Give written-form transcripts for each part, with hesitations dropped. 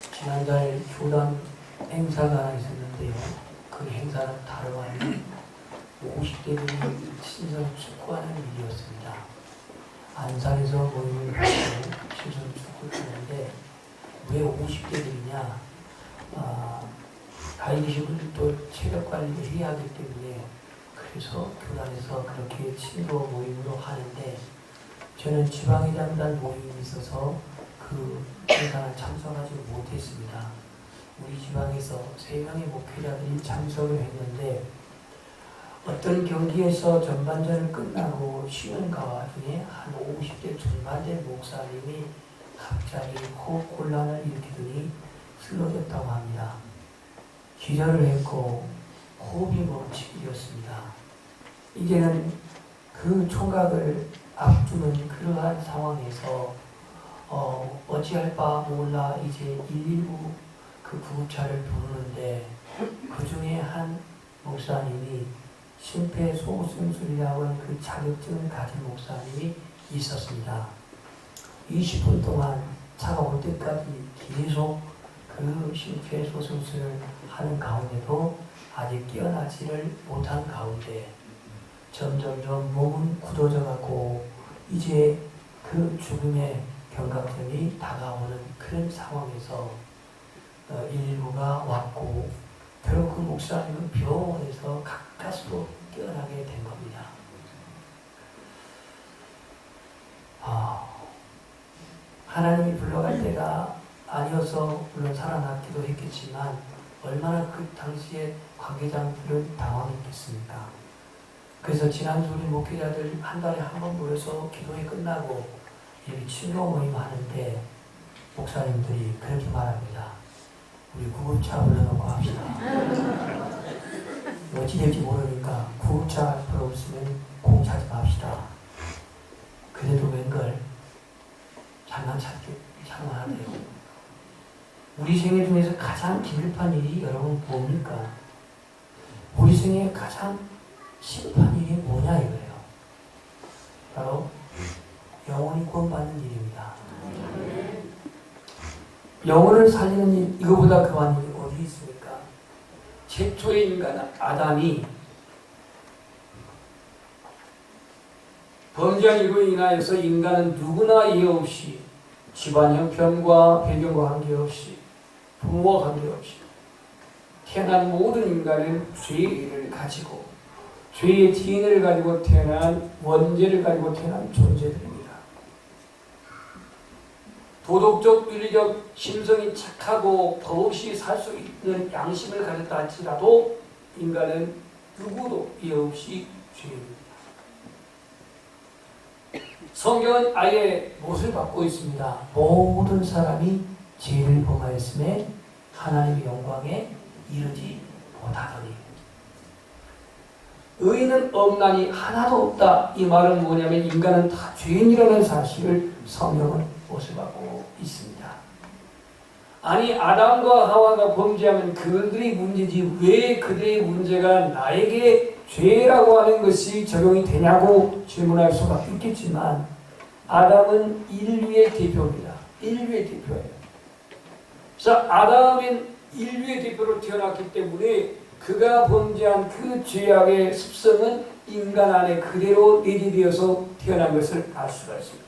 지난달 교단 행사가 하나 있었는데요. 그 행사는 다름 아닌 50대들이 친선 축구하는 일이었습니다. 안산에서 모임을 가지고 친선 축구를 하는데 왜 50대들이냐? 가이드식을 또 체력 관리를 해야 하기 때문에 그래서 교단에서 그렇게 친구 모임으로 하는데 저는 지방이장단 모임이 있어서 그 행사에 참석하지 못했습니다. 우리 지방에서 3명의 목회자들이 참석을 했는데 어떤 경기에서 전반전을 끝나고 쉬는 와중에 한 50대 중반된 목사님이 갑자기 호흡 곤란을 일으키더니 쓰러졌다고 합니다. 기절을 했고 호흡이 멈추게 되었습니다. 이제는 그 총각을 앞두는 그러한 상황에서 어찌할 바 몰라 이제 119 그 구급차를 부르는데 그 중에 한 목사님이 심폐소생술이라고 하는 그 자격증을 가진 목사님이 있었습니다. 20분 동안 차가 올 때까지 계속 그 심폐소생술을 하는 가운데도 아직 깨어나지를 못한 가운데 점점점 몸은 굳어져 가고 이제 그 죽음의 경각점이 다가오는 그런 상황에서 119가 왔고 결국 그 목사님은 병원에서 가까스로 깨어나게 된 겁니다. 하나님이 불러갈 때가 아니어서 물론 살아났기도 했겠지만 얼마나 그 당시에 관계자들은 당황했겠습니까? 그래서 지난주 우리 목회자들 한 달에 한 번 모여서 기도회 끝나고 이렇게 친구 모임 하는데 목사님들이 그렇게 말합니다. 우리 구급차 불러놓고 합시다. 어찌 될지 모르니까 구급차 별로 없으면 공차지 맙시다. 그래도 웬걸 장난하네요. 우리 생애 중에서 가장 기급한 일이 여러분 뭡니까? 우리 생애 가장 시급한 일이 뭐냐 이거예요. 바로 영혼이 구원받는 일입니다. 영혼을 살리는 일, 이거보다 그만 일이 어디 있습니까? 최초의 인간 아담이 범죄한 이로 인하여서 인간은 누구나 이해 없이 집안 형편과 배경과 관계없이 부모와 관계없이 태어난 모든 인간은 죄를 가지고 죄의 DNA를 가지고 태어난 원죄를 가지고 태어난 존재들입니다. 도덕적, 윤리적, 심성이 착하고 법 없이 살 수 있는 양심을 가졌다 할지라도 인간은 누구도 이해 없이 죄입니다. 성경은 아예 못을 받고 있습니다. 모든 사람이 죄를 범하였음에 하나님의 영광에 이르지 못하더니 의인은 없나니 하나도 없다. 이 말은 뭐냐면 인간은 다 죄인이라는 사실을 성경은 못을 받고 있습니다. 아니 아담과 하와가 범죄하면 그들의 문제지 왜 그들의 문제가 나에게 죄라고 하는 것이 적용이 되냐고 질문할 수가 있겠지만 아담은 인류의 대표입니다. 인류의 대표예요. 그래서 아담은 인류의 대표로 태어났기 때문에 그가 범죄한 그 죄악의 습성은 인간 안에 그대로 내재되어서 태어난 것을 알 수가 있습니다.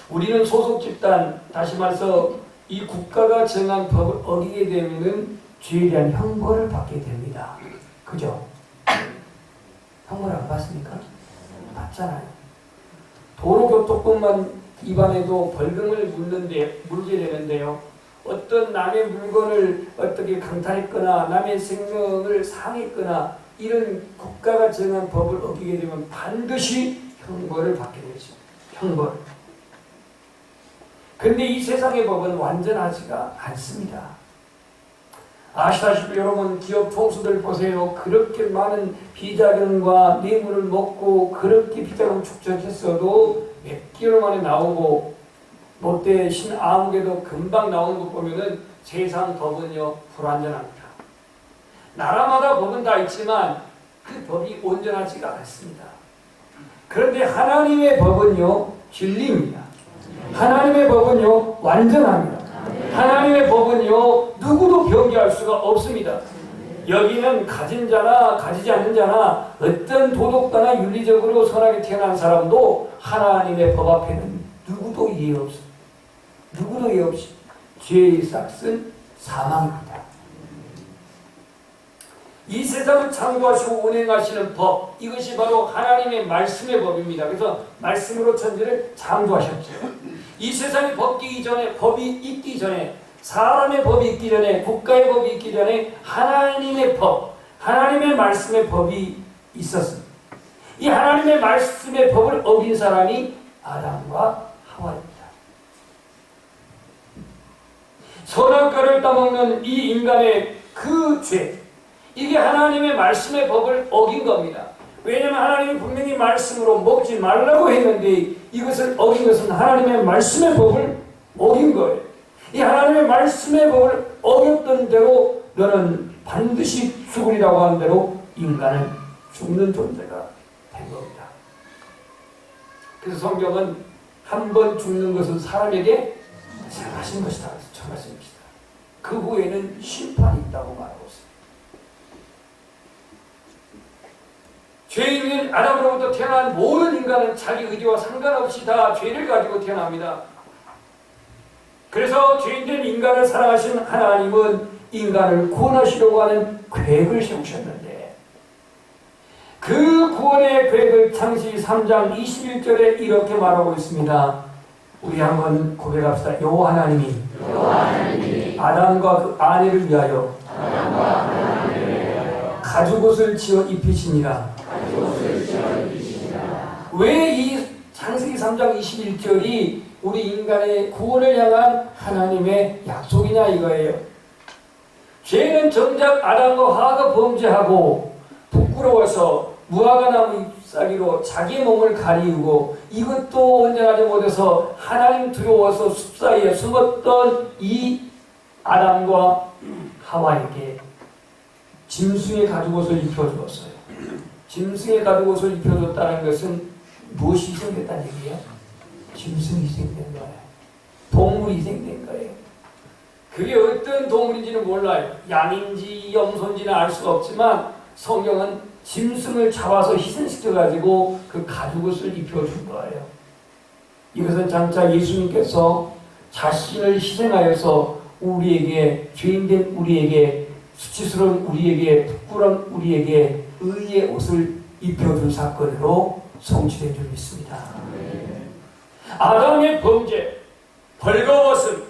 우리는 소속 집단, 다시 말해서 이 국가가 정한 법을 어기게 되면은 죄에 대한 형벌을 받게 됩니다. 그죠? 형벌 안 받습니까? 받잖아요. 도로교통법만 위반해도 벌금을 물게 되는데요. 어떤 남의 물건을 어떻게 강탈했거나 남의 생명을 상했거나 이런 국가가 정한 법을 어기게 되면 반드시 형벌을 받게 되죠. 형벌. 그런데 이 세상의 법은 완전하지가 않습니다. 아시다시피 여러분 기업 총수들 보세요. 그렇게 많은 비자금과 뇌물을 먹고 그렇게 비자금 축적했어도 몇 개월 만에 나오고 롯데 신아무개도 금방 나오는 거 보면은 세상 법은요 불완전합니다. 나라마다 법은 다 있지만 그 법이 온전하지가 않습니다. 그런데 하나님의 법은요 진리입니다. 하나님의 법은요 완전합니다. 하나님의 법은요 누구도 변개할 수가 없습니다. 여기는 가진 자나 가지지 않는 자나 어떤 도덕가나 윤리적으로 선하게 태어난 사람도 하나님의 법 앞에는 누구도 이해 없습니다. 누구도 이해 없이 죄의 삭은 사망입니다. 이 세상을 창조하시고 운행하시는 법, 이것이 바로 하나님의 말씀의 법입니다. 그래서 말씀으로 천지를 창조하셨죠. 이 세상이 법이 있기 전에, 사람의 법이 있기 전에, 국가의 법이 있기 전에 하나님의 법, 하나님의 말씀의 법이 있었습니다. 이 하나님의 말씀의 법을 어긴 사람이 아담과 하와입니다. 선악과를 따먹는 이 인간의 그 죄, 이게 하나님의 말씀의 법을 어긴 겁니다. 왜냐하면 하나님이 분명히 말씀으로 먹지 말라고 했는데 이것을 어긴 것은 하나님의 말씀의 법을 어긴 거예요. 이 하나님의 말씀의 법을 어겼던 대로 너는 반드시 죽으리라고 하는 대로 인간은 죽는 존재가 된 겁니다. 그래서 성경은 한 번 죽는 것은 사람에게 생하신 것이다. 정하십니다. 그 후에는 심판이 있다고 말하고 있습니다. 죄인은 아담으로부터 태어난 모든 인간은 자기 의지와 상관없이 다 죄를 가지고 태어납니다. 그래서 죄인된 인간을 사랑하신 하나님은 인간을 구원하시려고 하는 계획을 세우셨는데 그 구원의 계획을 창세기 3장 21절에 이렇게 말하고 있습니다. 우리 한번 고백합시다. 여호와 하나님이 아담과 그 아내를 위하여 가죽옷을 지어 입히시니라. 왜 이 창세기 3장 21절이 우리 인간의 구원을 향한 하나님의 약속이냐 이거예요. 죄는 정작 아담과 하와가 범죄하고 부끄러워서 무화과 나무 잎사귀로 자기 몸을 가리우고 이것도 온전하지 못해서 하나님 두려워서 숲 사이에 숨었던 이 아담과 하와에게 짐승의 가죽옷을 입혀주었어요. 짐승의 가죽옷을 입혀줬다는 것은 무엇이 희생됐다는 얘기예요? 짐승이 희생된 거예요. 동물이 희생된 거예요. 그게 어떤 동물인지는 몰라요. 양인지 염소인지는 알 수가 없지만 성경은 짐승을 잡아서 희생시켜가지고 그 가죽옷을 입혀준 거예요. 이것은 장차 예수님께서 자신을 희생하여서 우리에게, 죄인된 우리에게, 수치스러운 우리에게, 부끄러운 우리에게 의의 옷을 입혀준 사건으로 성취된 줄 믿습니다. 아담의 범죄, 벌거벗음,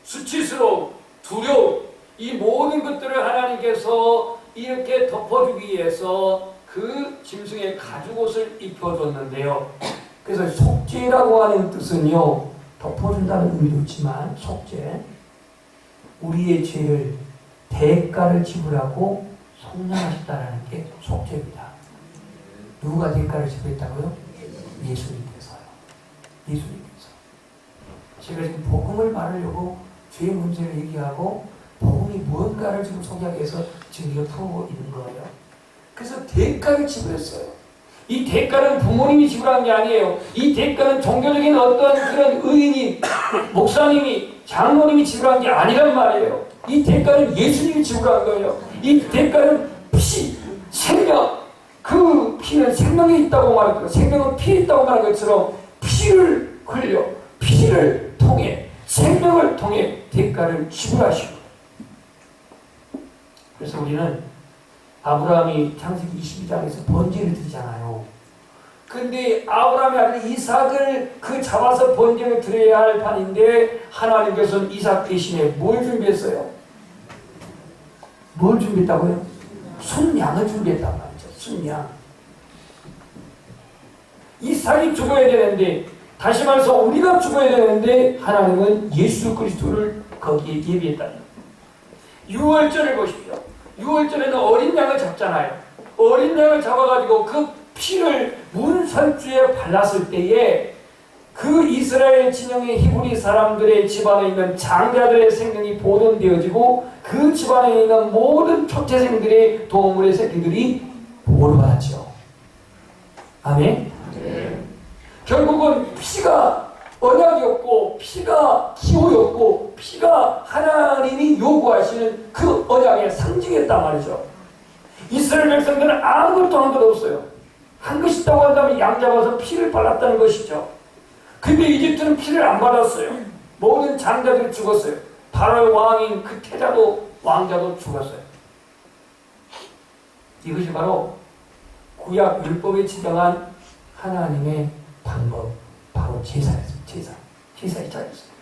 수치스러움, 두려움, 이 모든 것들을 하나님께서 이렇게 덮어주기 위해서 그 짐승의 가죽옷을 입혀줬는데요. 그래서 속죄라고 하는 뜻은요, 덮어준다는 의미도 있지만 속죄, 우리의 죄를 대가를 지불하고 속량하셨다는 게 속죄입니다. 누가 대가를 지불했다고요? 예수님께서요. 예수님께서. 제가 지금 복음을 말하려고 죄의 문제를 얘기하고 복음이 무언가를 지금 소개하기 위해서 지금 이거 풀고 있는 거예요. 그래서 대가를 지불했어요. 이 대가는 부모님이 지불한 게 아니에요. 이 대가는 종교적인 어떤 그런 의인이, 목사님이, 장로님이 지불한 게 아니란 말이에요. 이 대가는 예수님이 지불한 거예요. 이 대가는 피, 생명, 그 피는 생명이 있다고 말했고 생명은 피에 있다고 말한 것처럼 피를 흘려, 피를 통해, 생명을 통해 대가를 지불하시고. 그래서 우리는 아브라함이 창세기 22장에서 번제를 드리잖아요. 근데 아브라함의 아들 이삭을 그 잡아서 번제를 드려야 할 판인데 하나님께서는 이삭 대신에 뭘 준비했어요? 뭘 준비했다고요? 순양을 준비했단 말이죠. 순양. 이삭이 죽어야 되는데, 다시 말해서 우리가 죽어야 되는데 하나님은 예수 그리스도를 거기에 예비했다. 유월절을 보십시오. 유월절에는 어린 양을 잡잖아요. 어린 양을 잡아가지고 그 피를 문설주에 발랐을 때에 그 이스라엘 진영의 히브리 사람들의 집안에 있는 장자들의 생명이 보존되어지고 그 집안에 있는 모든 초태생들의 동물의 새끼들이 보호를 받았죠. 아멘? 네. 결국은 피가 언약이었고 피가 기호였고 피가 하나님이 요구하시는 그 언약의 상징이었단 말이죠. 이스라엘 백성들은 아무것도 한 것 없어요. 한 것이 있다고 한다면 양 잡아서 피를 발랐다는 것이죠. 근데 이집트는 피를 안 발랐어요. 모든 장자들이 죽었어요. 바로의 왕인 그 태자도 왕자도 죽었어요. 이것이 바로 구약 율법에 지정한 하나님의 방법, 바로 제사였습니다. 제사의 자리였습니다.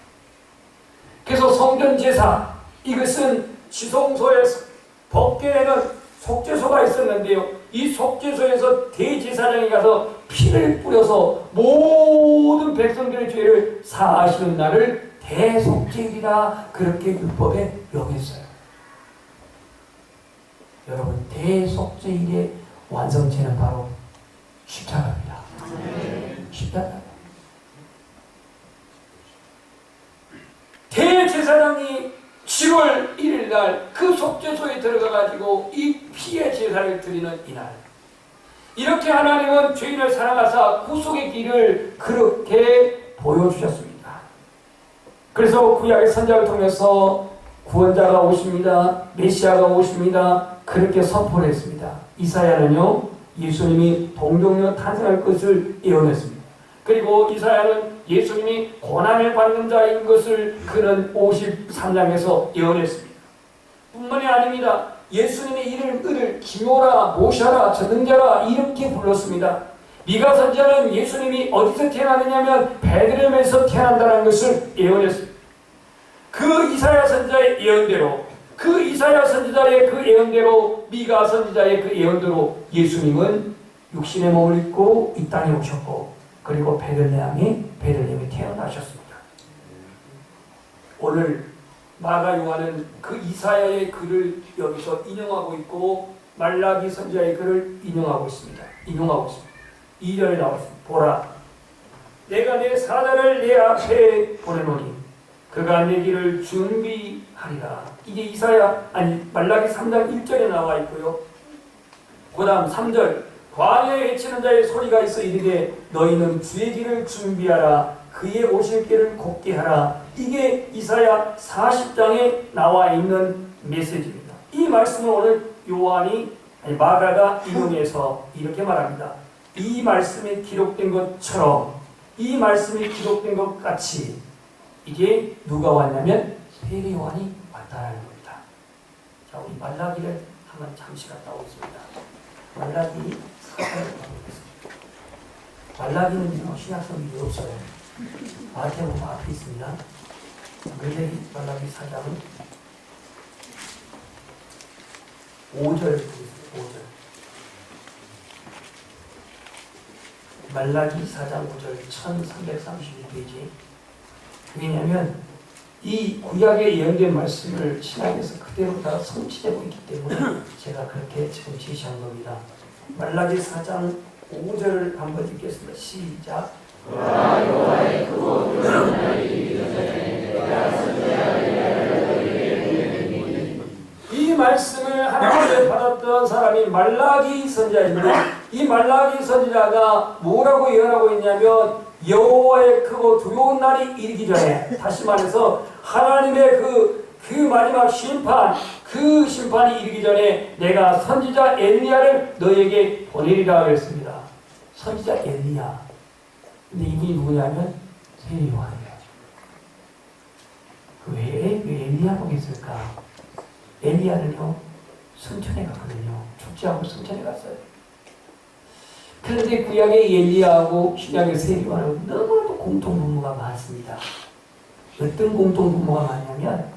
그래서 성전 제사, 이것은 지성소에서 벗게 되는 속죄소가 있었는데요. 이 속죄소에서 대제사장이 가서 피를 뿌려서 모든 백성들의 죄를 사하시는 날을 대속죄일이라 그렇게 율법에 여겼어요. 여러분, 대속죄일의 완성체는 바로 십자가입니다. 십자가. 대제사장이 10월 1일 날 그 속죄소에 들어가가지고 이 피의 제사를 드리는 이날, 이렇게 하나님은 죄인을 사랑하사 구속의 길을 그렇게 보여주셨습니다. 그래서 구약의 선지자를 통해서 구원자가 오십니다. 메시아가 오십니다. 그렇게 선포를 했습니다. 이사야는요, 예수님이 동정녀 탄생할 것을 예언했습니다. 그리고 이사야는 예수님이 고난을 받는 자인 것을 그는 53장에서 예언했습니다. 뿐만이 아닙니다. 예수님의 이름을 기묘라, 모샤라, 전능자라 이렇게 불렀습니다. 미가 선지자는 예수님이 어디서 태어나느냐면 베들레헴에서 태어난다는 것을 예언했습니다. 그 이사야 선지자의 예언대로, 그 이사야 선지자의 그 예언대로, 미가 선지자의 그 예언대로 예수님은 육신의 몸을 입고 이 땅에 오셨고, 그리고 베들레헴에 태어나셨습니다. 오늘 마가 요한은 그 이사야의 글을 여기서 인용하고 있고 말라기 선지자의 글을 인용하고 있습니다. 2절에 나와 있습니다. 보라, 내가 내 사자를 내 앞에 보내노니 그가 내 길을 준비하리라. 이게 말라기 3장 1절에 나와 있고요. 그 다음 3절, 광야에 외치는 자의 소리가 있어 이르되 너희는 주의 길을 준비하라. 그의 오실 길을 곱게 하라. 이게 이사야 40장에 나와 있는 메시지입니다. 이 말씀을 오늘 마가가 인용해서 이렇게 말합니다. 이 말씀이 기록된 것처럼, 이 말씀이 기록된 것 같이 이게 누가 왔냐면 세례 요한이 왔다는 겁니다. 자, 우리 말라기를 한번 잠시 갔다 오겠습니다. 말라기 4장을 가보겠습니다. 말라기는 신약성이 없어요. 마태복음 앞에 있습니다. 말라기 4장은 5절 보겠습니다. 5절. 말라기 4장 5절 1332페이지. 왜냐하면 이 구약에 예언된 말씀을 신약에서 그대로 다 성취되고 있기 때문에 제가 그렇게 지금 제시한 겁니다. 말라기 4장 5절을 한번 읽겠습니다. 시작. 이 말씀을 하나님께 받았던 사람이 말라기 선지자입니다. 이 말라기 선지자가 뭐라고 예언하고 있냐면 여호와의 크고 두려운 날이 이르기 전에, 다시 말해서 하나님의 그 마지막 심판, 그 심판이 이르기 전에 내가 선지자 엘리야를 너에게 보내리라 그랬습니다. 선지자 엘리야. 근데 이분이 누구냐면 세례 요한이에요. 왜 엘리야라고 했을까? 엘리야는요, 성천에 갔거든요. 축제하고 성천에 갔어요. 그런데 구약의 엘리야하고 신약의 세례 요한은 너무나도 공통분모가 많습니다. 어떤 공통분모가 많냐면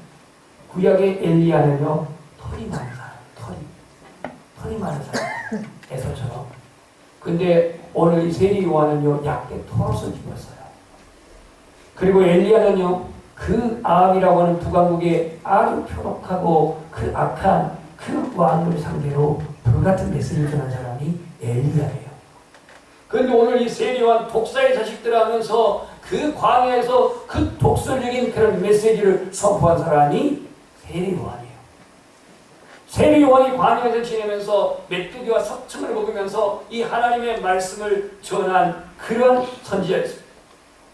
구약의 엘리야는요, 털이 많은 사람, 털이 많은 사람, 에서처럼. 근데 오늘 이 세례 요한은요, 약대 털옷을 입었어요. 그리고 엘리야는요, 그 아합이라고 하는 북왕국의 아주 표독하고 그 악한 그 왕을 상대로 불같은 메시지를 전한 사람이 엘리야예요. 그런데 오늘 이 세례 요한 독사의 자식들 하면서 그 광야에서 그 독설적인 그런 메시지를 선포한 사람이 세례 요한이에요. 세례 요한이 광야에서 지내면서 메뚜기와 석청을 먹으면서 이 하나님의 말씀을 전한 그런 선지자였습니다.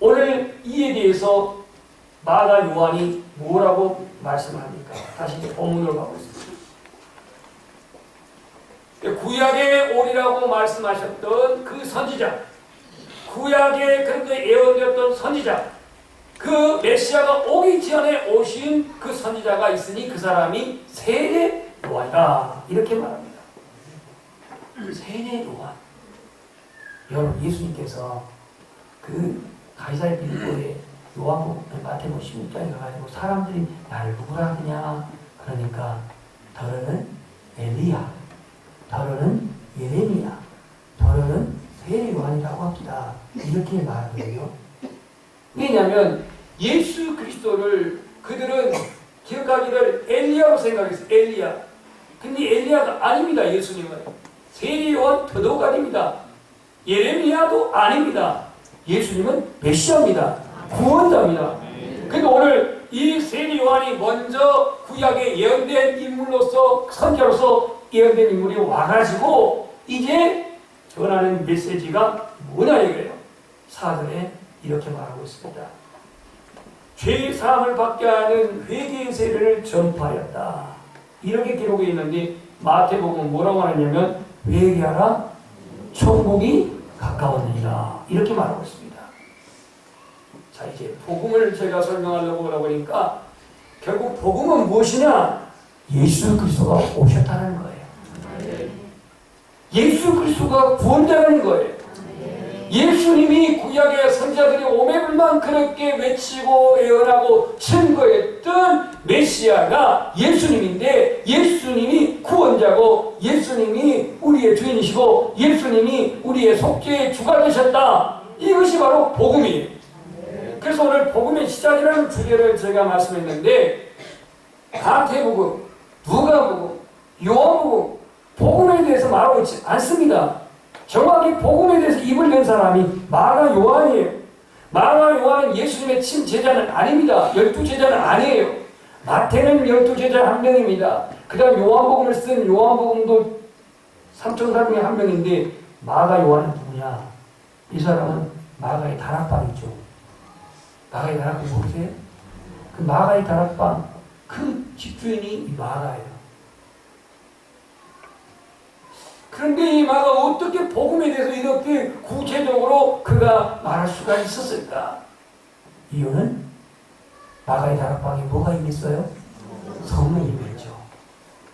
오늘 이에 대해서 마가 요한이 뭐라고 말씀합니까? 다시 본문으로 가고 있습니다. 구약에 오리라고 말씀하셨던 그 선지자, 구약에 그렇게 예언되었던 선지자, 그 메시아가 오기 전에 오신 그 선지자가 있으니 그 사람이 세례 요한이다. 이렇게 말합니다. 세례 요한. 여러분, 예수님께서 그 가이사랴 빌립보에 요한복음 마태복음 16장에 가가지고 사람들이 나를 누구라 하느냐, 그러니까 더러는 엘리야, 더러는 예레미야, 더러는 세례 요한이라고 합니다. 이렇게 말하거든요. 왜냐하면 예수 그리스도를 그들은 기억하기를 엘리야로 생각했어요. 엘리야. 근데 엘리야가 아닙니다. 예수님은 세례 요한 더더욱 아닙니다. 예레미야도 아닙니다. 예수님은 메시아입니다. 구원자입니다. 그러니까 오늘 이 세례 요한이 먼저 구약에 예언된 인물로서, 선지자로서 예언된 인물이 와가지고 이제 전하는 메시지가 뭐냐 이거예요. 4절에 이렇게 말하고 있습니다. 죄 사함을 받게 하는 회개의 세례를 전파하였다. 이렇게 기록이 있는데 마태복음은 뭐라고 하느냐면 회개하라, 천국이 가까웠느니라. 이렇게 말하고 있습니다. 자, 이제 복음을 제가 설명하려고 하다 보니까 결국 복음은 무엇이냐? 예수 그리스도가 오셨다는 거예요. 예수 그리스도가 구원자라는 거예요. 예수님이 구약의 선지자들이 오매불만 그렇게 외치고 예언하고 증거했던 메시아가 예수님인데, 예수님이 구원자고 예수님이 우리의 주인이시고 예수님이 우리의 속죄의 주가 되셨다. 이것이 바로 복음이에요. 그래서 오늘 복음의 시작이라는 주제를 제가 말씀했는데 마태복음, 누가복음, 요한복음 복음에 대해서 말하고 있지 않습니다. 정확히 복음에 대해서 입을 낸 사람이 마가 요한이에요. 마가 요한은 예수님의 친제자는 아닙니다. 12제자는 아니에요. 마태는 12제자 한 명입니다. 그 다음 요한복음을 쓴 요한복음도 3천사 중에 한 명인데 마가 요한은 누구냐? 이 사람은 마가의 다락방이죠. 마가의 다락방 모르세요? 그 마가의 다락방 그 집주인이 마가예요. 그런데 이 마가 어떻게 복음에 대해서 이렇게 구체적으로 그가 말할 수가 있었을까? 이유는 마가의 다락방에 뭐가 임했어요? 성령이 임했죠.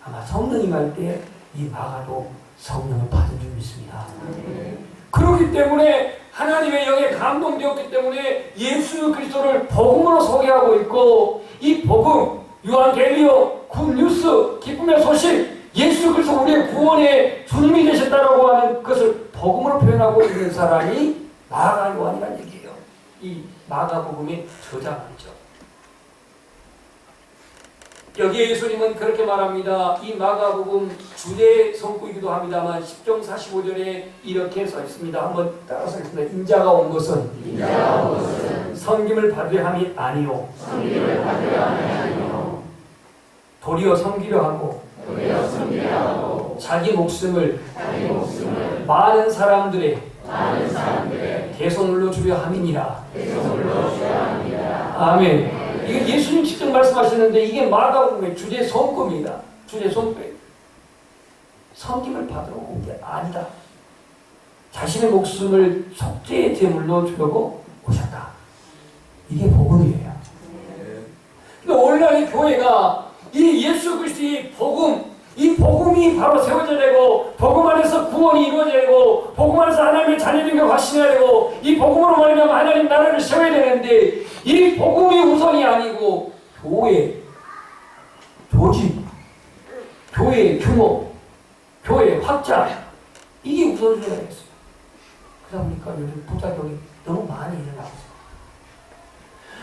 아마 성령이 임할 때 이 마가도 성령을 받은 줄 믿습니다. 그렇기 때문에 하나님의 영에 감동되었기 때문에 예수 그리스도를 복음으로 소개하고 있고, 이 복음, 요한계리오, 굿뉴스, 기쁨의 소식, 예수 그리스도 우리의 구원의 주님이 되셨다라고 하는 것을 복음으로 표현하고 있는 사람이 마가 요한이라는 얘기예요. 이 마가복음의 저자이죠. 여기에 예수님은 그렇게 말합니다. 이 마가복음 주제 성구이기도 합니다만 10종 45절에 이렇게 써 있습니다. 한번 따라서 읽습니다. 인자가 온 것은 섬김을 받으려 함이 아니요 도리어 섬기려 하고 자기 목숨을 많은 사람들의 대속물로 주려 함이니라. 아멘. 이게 예수님 직접 말씀하시는데 이게 마가복음의 주제 성구입니다. 주제 성구. 섬김을 받으러 온 게 아니다. 자신의 목숨을 속죄의 제물로 주려고 오셨다. 이게 복음이에요. 그러니까 오늘날 교회가 이 예수 그리스도의 복음, 이 복음이 바로 세워져야 되고, 복음 안에서 구원이 이루어져야 되고, 복음 안에서 하나님의 자녀된 걸 확신해야 되고, 이 복음으로 말하면 하나님 나라를 세워야 되는데, 이 복음이 우선이 아니고 교회, 조직, 교회의 규모, 교회의 확장, 이게 우선순위가 되겠어요. 그러다 보니까 요즘 부작용이 너무 많이 일어나고 있어요.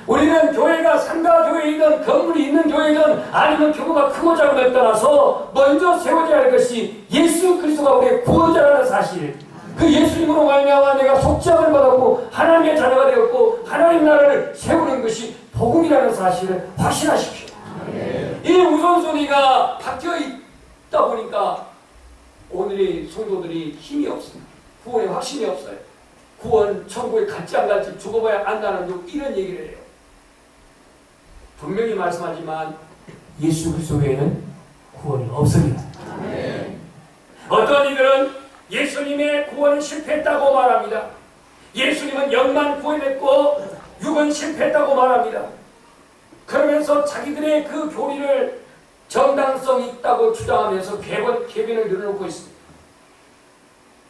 우리는 교회가 상가교회이든 건물이 있는 교회든 아니면 규모가 크고 작음에 떠나서 먼저 세워져야 할 것이 예수 그리스도가 우리의 구원자라는 사실, 그 예수님으로 말미암아 내가 속죄함을 받았고 하나님의 자녀가 되었고 하나님 나라를 세우는 것이 복음이라는 사실을 확신하십시오. 이 우선순위가 바뀌어 있다 보니까 오늘의 성도들이 힘이 없습니다. 구원의 확신이 없어요. 구원 천국에 갈지 안 갈지 죽어봐야 안다는 이런 얘기를 해요. 분명히 말씀하지만 예수 그리스도 외에는 구원이 없습니다. 어떤 이들은 예수님의 구원은 실패했다고 말합니다. 예수님은 영만 구원했고 육은 실패했다고 말합니다. 그러면서 자기들의 그 교리를 정당성이 있다고 주장하면서 궤변을 늘어놓고 있습니다.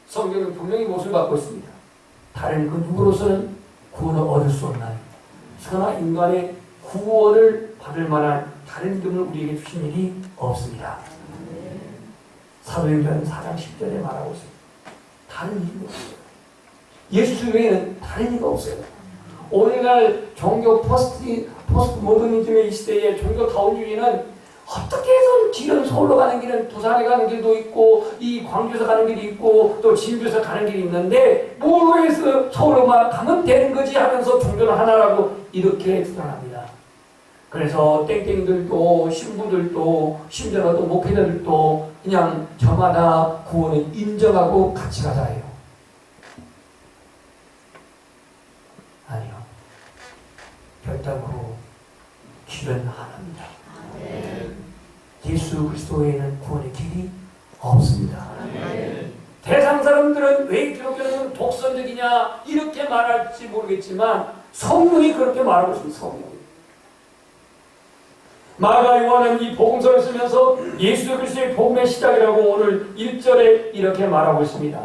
성경은 분명히 못을 받고 있습니다. 다른 그 누구로서는 구원을 얻을 수 없나니 그러나 인간의 구원을 받을 만한 다른 이름을 우리에게 주신 일이 없습니다. 사도행전 4장 10절에 말하고 있습니다. 다른 이름이 없어요. 예수 외에는 다른 이가 없어요. 오늘날 종교 포스트 모더니즘의 이 시대에 종교 다운주의는 어떻게 해서 길은 서울로 가는 길은 부산에 가는 길도 있고 이 광주에서 가는 길이 있고 또 진주에서 가는 길이 있는데 뭘로 해서 서울로만 가면 되는 거지 하면서 종교는 하나라고 이렇게 주장합니다. 그래서 땡땡들도 신부들도 심지어 또 목회자들도 그냥 저마다 구원을 인정하고 같이 가자 해요. 아니요. 결단으로 길은 하나입니다. 예수 그리스도에는 구원의 길이 없습니다. 대상 사람들은 왜 기독교는 독선적이냐 이렇게 말할지 모르겠지만 성경이 그렇게 말하고 있습니다. 성경이. 마가 요한은 이 복음서를 쓰면서 예수 그리스도의 복음의 시작이라고 오늘 1절에 이렇게 말하고 있습니다.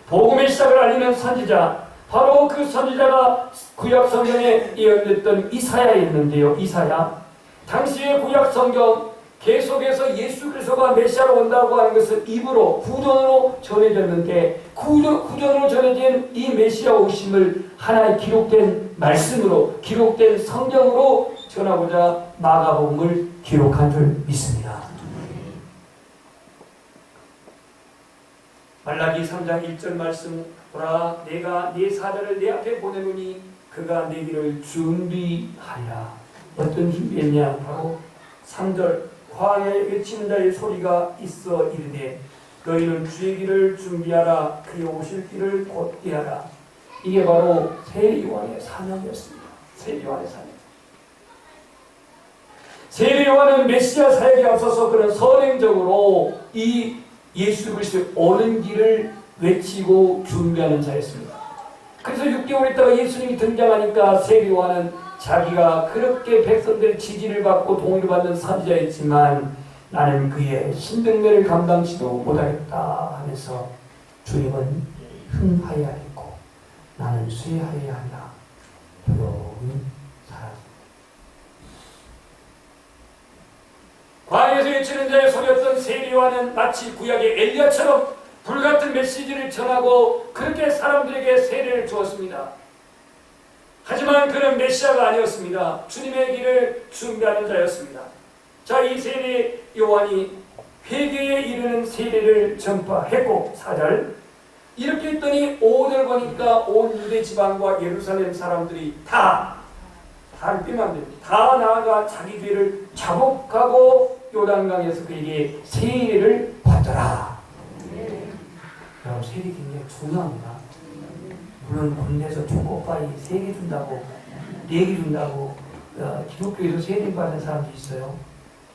복음의 시작을 알리는 선지자, 바로 그 선지자가 구약 성경에 예언됐던 이사야에 있는데요. 이사야. 당시의 구약 성경 계속해서 예수 그리스도가 메시아로 온다고 하는 것을 입으로 구전으로 전해졌는데 구전으로 전해진 이 메시아 오심을 하나의 기록된 말씀으로 기록된 성경으로 전하고자 마가복음을 기록한 줄 믿습니다. 말라기 3장 1절 말씀 보라 내가 네 사자를 내 앞에 보내노니 그가 내 길을 준비하리라. 어떤 준비했냐? 바로 3절 광야에 외치는 자의 소리가 있어 이르되 너희는 주의 길을 준비하라 그의 오실 길을 곧대하라. 이게 바로 세례요한의 사명이었습니다. 세례요한의 사명. 세례요한은 메시아 사역에 앞서서 그런 선행적으로 이 예수 그리스도의 오는 길을 외치고 준비하는 자였습니다. 그래서 6개월 있다가 예수님이 등장하니까 세례요한은 자기가 그렇게 백성들의 지지를 받고 동의를 받는 선지자였지만 나는 그의 신등면을 감당치도 못하겠다 하면서 주님은 흥하여야겠고 나는 쇠하여야 한다. 조용히 살았습니다. 광야에서 외치는 자의 소리였던 세례요한은 마치 구약의 엘리야처럼 불같은 메시지를 전하고 그렇게 사람들에게 세례를 주었습니다. 하지만 그는 메시아가 아니었습니다. 주님의 길을 준비하는 자였습니다. 자, 이 세례 요한이 회개에 이르는 세례를 전파했고 4절 이렇게 했더니 5절 보니까 온 유대 지방과 예루살렘 사람들이 다 빼면 됩니다. 다 나아가 자기 죄를 자복하고 요단강에서 그에게 세례를 받더라. 여러분 세례 굉장히 중요합니다. 물론 군대에서 초코파이 3개 준다고 4개 준다고 기독교에서 세례 받은 사람도 있어요.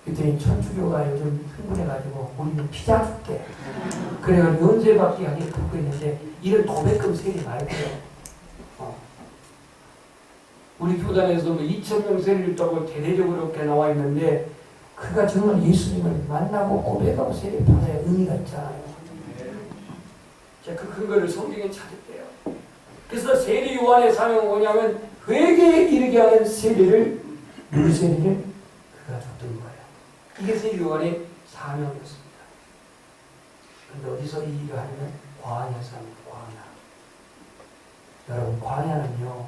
그랬더니 천주교가 요즘 흥분해가지고 우리는 피자 줄게. 그래가지고 연쇄받기 하기를 듣고 있는데 이런 도배금 세례 말고요. 우리 교단에서 2,000명 세례를 줬다고 대대적으로 이렇게 나와 있는데 그가 정말 예수님을 만나고 고백하고 세례 받아야 의미가 있잖아요. 제가 그 근거를 성경에 찾을게요. 그래서 세례 요한의 사명은 뭐냐면 회개에 이르게 하는 세례를 물 세례를 그가 줬던 거예요. 이게 세례 요한의 사명이었습니다. 그런데 어디서 이 일을 하냐면 광야에서 합니다. 광야. 여러분 광야는요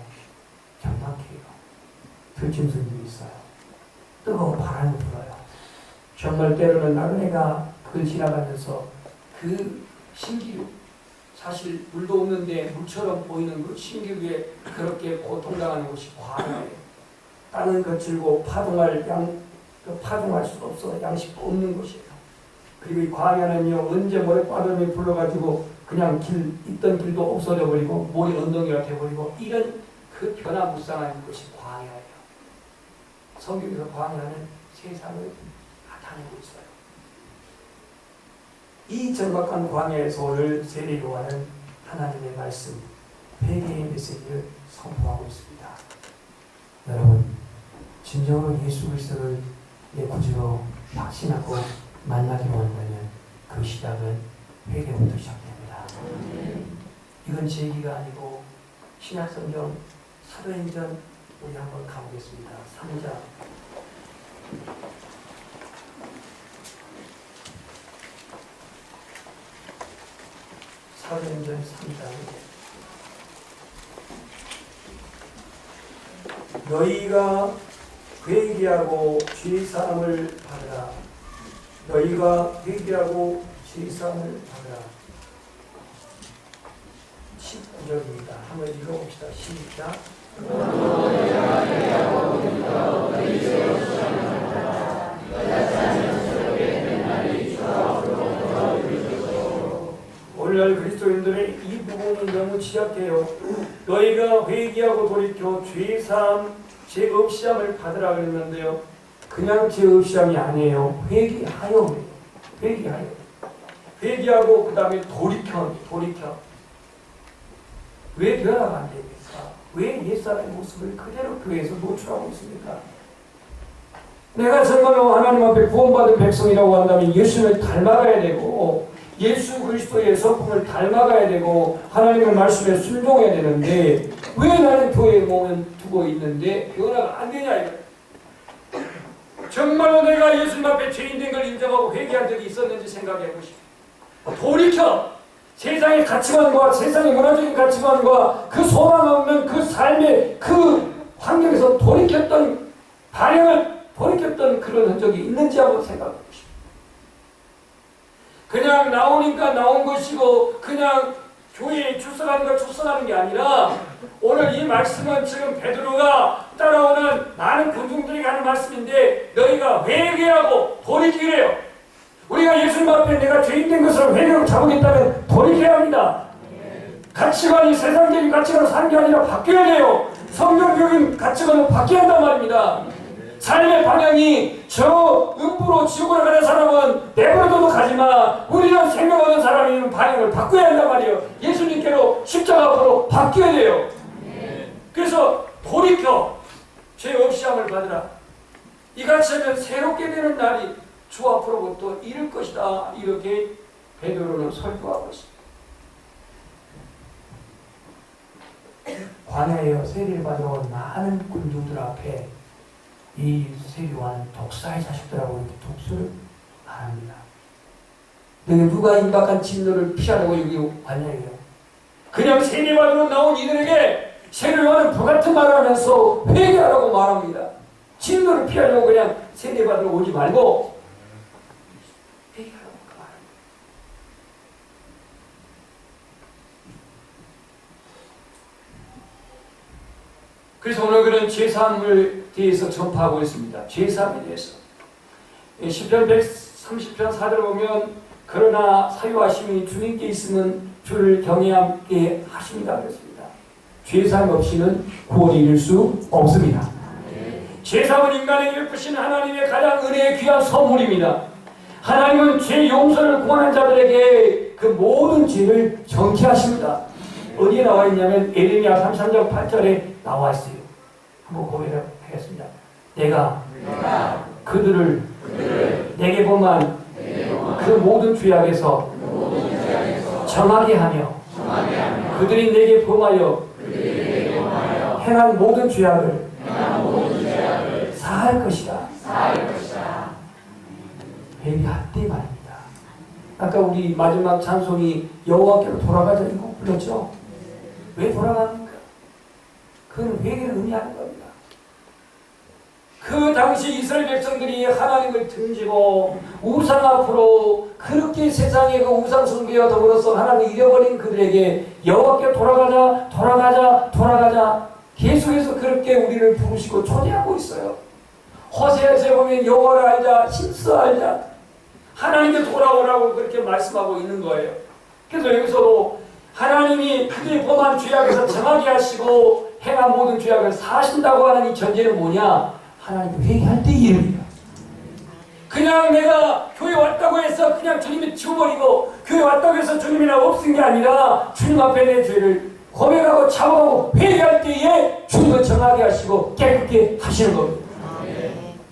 경막해요. 들짐승들이 있어요. 뜨거운 바람이 불어요. 정말 때로는 나그네가 그걸 지나가면서 그 신기루 사실 물도 없는데 물처럼 보이는 그 신기루에 그렇게 고통당하는 곳이 광야예요. 땅은 거칠고 파동할 수 없어 양식도 없는 곳이에요. 그리고 이 광야는요 언제 모래바람이 불러가지고 그냥 있던 길도 없어져 버리고 모래 언덕이가 되어버리고 이런 그 변화무쌍한 것이 광야예요. 성경에서 광야는 세상을 나타내고 있어요. 이 절박한 광야에서 오늘 세례 요한은 하나님의 말씀, 회개의 메시지를 선포하고 있습니다. 여러분, 진정으로 예수 그리스도를 내 구주로 확신하고 만나기로 한다면 그 시작은 회개부터 시작됩니다. 이건 제 얘기가 아니고 신약성경 사도행전 우리 한번 가보겠습니다. 3장 사도행전 3장 너희가 회개하고 죄사함을 받으라. 너희가 회개하고 죄사함을 받으라. 19절입니다. 한번 읽어봅시다. 시작. 오늘날 그리스도인들의 이 부분은 너무 취약해요. 너희가 회개하고 돌이켜 죄사함, 죄 없이함을 받으라 그랬는데요. 그냥 죄 없이함이 아니에요. 회개하여. 회개하고 그 다음에 돌이켜. 왜 변화가 안 됩니까? 왜 옛사람의 모습을 그대로 교회에서 노출하고 있습니까? 내가 정말로 하나님 앞에 구원받은 백성이라고 한다면 예수님을 닮아가야 되고 예수 그리스도의 성품을 닮아가야 되고 하나님의 말씀에 순종해야 되는데 왜 나는 교회에 몸을 두고 있는데 변화가 안 되냐 이거. 정말로 내가 예수님 앞에 죄인된 걸 인정하고 회개한 적이 있었는지 생각해 보십시오. 돌이켜 세상의 가치관과 세상의 문화적인 가치관과 그 소망 없는 그 삶의 그 환경에서 돌이켰던 반영을 돌이켰던 그런 흔적이 있는지 한번 생각해 보십시오. 그냥 나오니까 나온 것이고 그냥 교회에 출석하는 게 아니라 오늘 이 말씀은 지금 베드로가 따라오는 많은 군중들에게 하는 말씀인데 너희가 회개하고 돌이키래요. 우리가 예수님 앞에 내가 죄인된 것을 회개로 잡으겠다면 돌이켜야 합니다. 가치관이 세상적인 가치관으로 사는 게 아니라 바뀌어야 돼요. 성경적인 가치관으로 바뀌어야 한단 말입니다. 삶의 방향이 저 음부로 지옥으로 가는 사람은 내버려둬도 가지만 우리는 생명 얻은 사람이 방향을 바꿔야 한단 말이에요. 예수님께로 십자가 앞으로 바뀌어야 돼요. 그래서 돌이켜 죄 없이 함을 받으라. 이같이 하면 새롭게 되는 날이 주 앞으로부터 이를 것이다. 이렇게 베드로는 설교하고 있습니다. 광야에 세례를 받아온 많은 군중들 앞에 이 세례요한은 독사의 자식들하고 이렇게 독수를 말합니다. 너희 누가 임박한 진노를 피하려고 여기 왔냐고요. 그냥 세례받으러 나온 이들에게 세례요한은 불같은 말을 하면서 회개하라고 말합니다. 진노를 피하려고 그냥 세례받으러 오지 말고 회개하라고 말합니다. 그래서 오늘 그런 죄사함을 대해서 전파하고 있습니다. 죄사함에 대해서. 시편 130편 4절을 보면 그러나 사유하심이 주님께 있으면 주를 경외함께 하십니다. 그랬습니다. 죄사함 없이는 구원을 이룰 수 없습니다. 죄사함은 인간에게 베푸신 하나님의 가장 은혜의 귀한 선물입니다. 하나님은 죄 용서를 구하는 자들에게 그 모든 죄를 정케하십니다. 어디에 나와 있냐면 에레미야 33장 8절에 나와 있어요. 한번 고백하겠습니다. 내가 그들을 내게 범한 그 모든 죄악에서 정하게 하며 그들이 내게 범하여 행한 모든 죄악을 사할 것이다. 회개할 때 말입니다. 아까 우리 마지막 찬송이 여호와께로 돌아가자 이거 불렀죠? 왜 돌아갑니까? 그건 회개를 의미하는 겁니다. 그 당시 이스라엘 백성들이 하나님을 등지고 우상 앞으로 그렇게 세상의 그 우상 숭배와 더불어서 하나님을 잃어버린 그들에게 여호와께 돌아가자 계속해서 그렇게 우리를 부르시고 초대하고 있어요. 호세아서에 보면 여호와를 알자, 힘써 알자, 하나님께 돌아오라고 그렇게 말씀하고 있는 거예요. 그래서 여기서도 하나님이 그들이 범한 죄악에서 정하게 하시고 행한 모든 죄악을 사하신다고 하는 이 전제는 뭐냐? 하나님 회개할 때 일입니다. 그냥 내가 교회 왔다고 해서 그냥 주님이 지워버리고 교회 왔다고 해서 주님이나 없은 게 아니라 주님 앞에 내 죄를 고백하고 참아가고 회개할 때에 주님은 정하게 하시고 깨끗게 하시는 겁니다.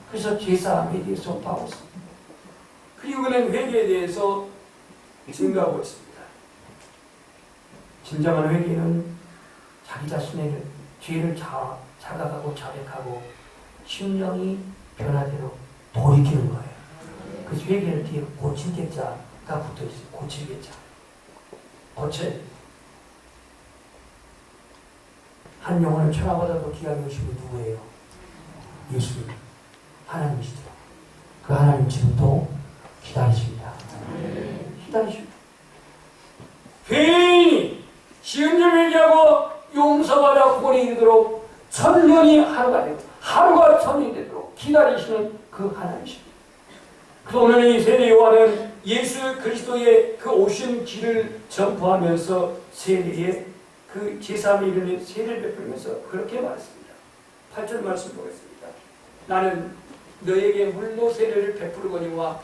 그래서 제사함에 대해서 전파하고 있습니다. 그리고 그는 회개에 대해서 증거하고 있습니다. 진정한 회개는 자기 자신의 죄를 자각하고 자백하고 심령이 변화대로 돌이키는 거예요. 그래서 회개를 뒤에 고칠 자가 붙어있어요. 고칠 자. 고쳐야 돼요. 한 영혼을 천하보다도 귀하게 오신 분 누구예요? 예수님. 하나님이시죠. 그 하나님 지금도 기다리십니다. 기다리십니다. 괜히 시험을 회개하고 용서받아 구원에 이르도록 천년이 하루가 되고 하루가 천년이 되도록 기다리시는 그 하나님이십니다. 그래서 오늘 이 세례 요한은 예수 그리스도의 그 오신 길을 전파하면서 세례에 그 제3의 이름의 세례를 베풀면서 그렇게 말했습니다. 8절 말씀 보겠습니다. 나는 너에게 물로 세례를 베푸르거니와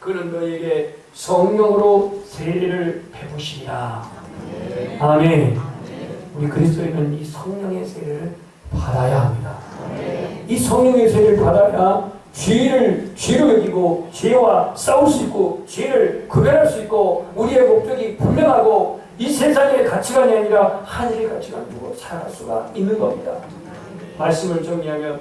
그는 너에게 성령으로 세례를 베푸시리라. 아멘. 우리 그리스도인은 이 성령의 세례를 받아야 합니다. 이 성령의 세례를 받아야 죄로 여기고 죄와 싸울 수 있고 죄를 구별할 수 있고 우리의 목적이 분명하고 이 세상의 가치관이 아니라 하늘의 가치관을 두고 살아갈 수가 있는 겁니다. 말씀을 정리하면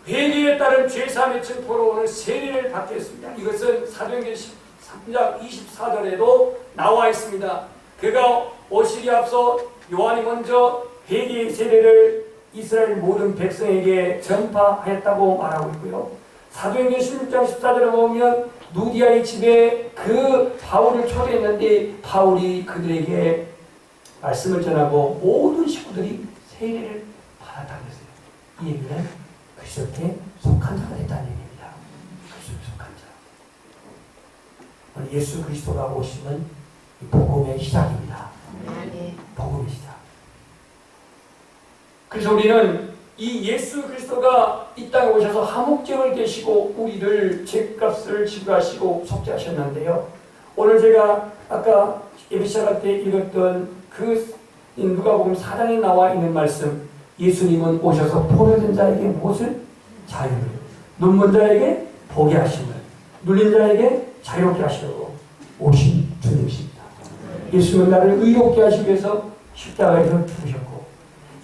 회개에 따른 죄사함의 증포로 오늘 세례를 받겠습니다. 이것은 사도행전 13장 24절에도 나와 있습니다. 그가 오시기 앞서 요한이 먼저 회개의 세례를 이스라엘 모든 백성에게 전파했다고 말하고 있고요. 사도행전 16장 14절에 보면 누디아의 집에 그 바울을 초대했는데 바울이 그들에게 말씀을 전하고 모든 식구들이 세례를 받았다고 했어요. 이 얘기는 그리스도께 속한 자가 됐다는 얘기입니다. 그리스도께 속한 자. 오늘 예수 그리스도가 오시면 복음의 시작입니다. 복음의 시작. 그래서 우리는 이 예수 그리스도가 이 땅에 오셔서 하목적을 되시고 우리를 죄값을 지불하시고 속죄하셨는데요. 오늘 제가 아까 예배 시작할 때 읽었던 그 누가복음 4장에 나와 있는 말씀, 예수님은 오셔서 포로된 자에게 무엇을? 자유를, 눈먼 자에게 보게 하심을, 눌린 자에게 자유롭게 하시려고 오신 주님이십니다. 예수님은 나를 의롭게 하시기 위해서 십자가에서 죽으셨고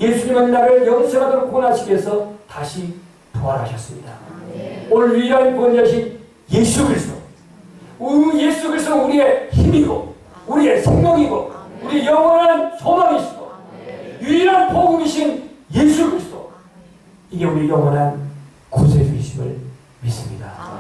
예수님은 나를 영생하도록 구원하시기 위해서 다시 부활하셨습니다. 오늘 유일한 구원자신 예수 그리스도. 예수 그리스도는 우리의 힘이고 우리의 생명이고 우리의 영원한 소망이시고 유일한 복음이신 예수 그리스도. 이게 우리 영원한 구세주이심을 믿습니다.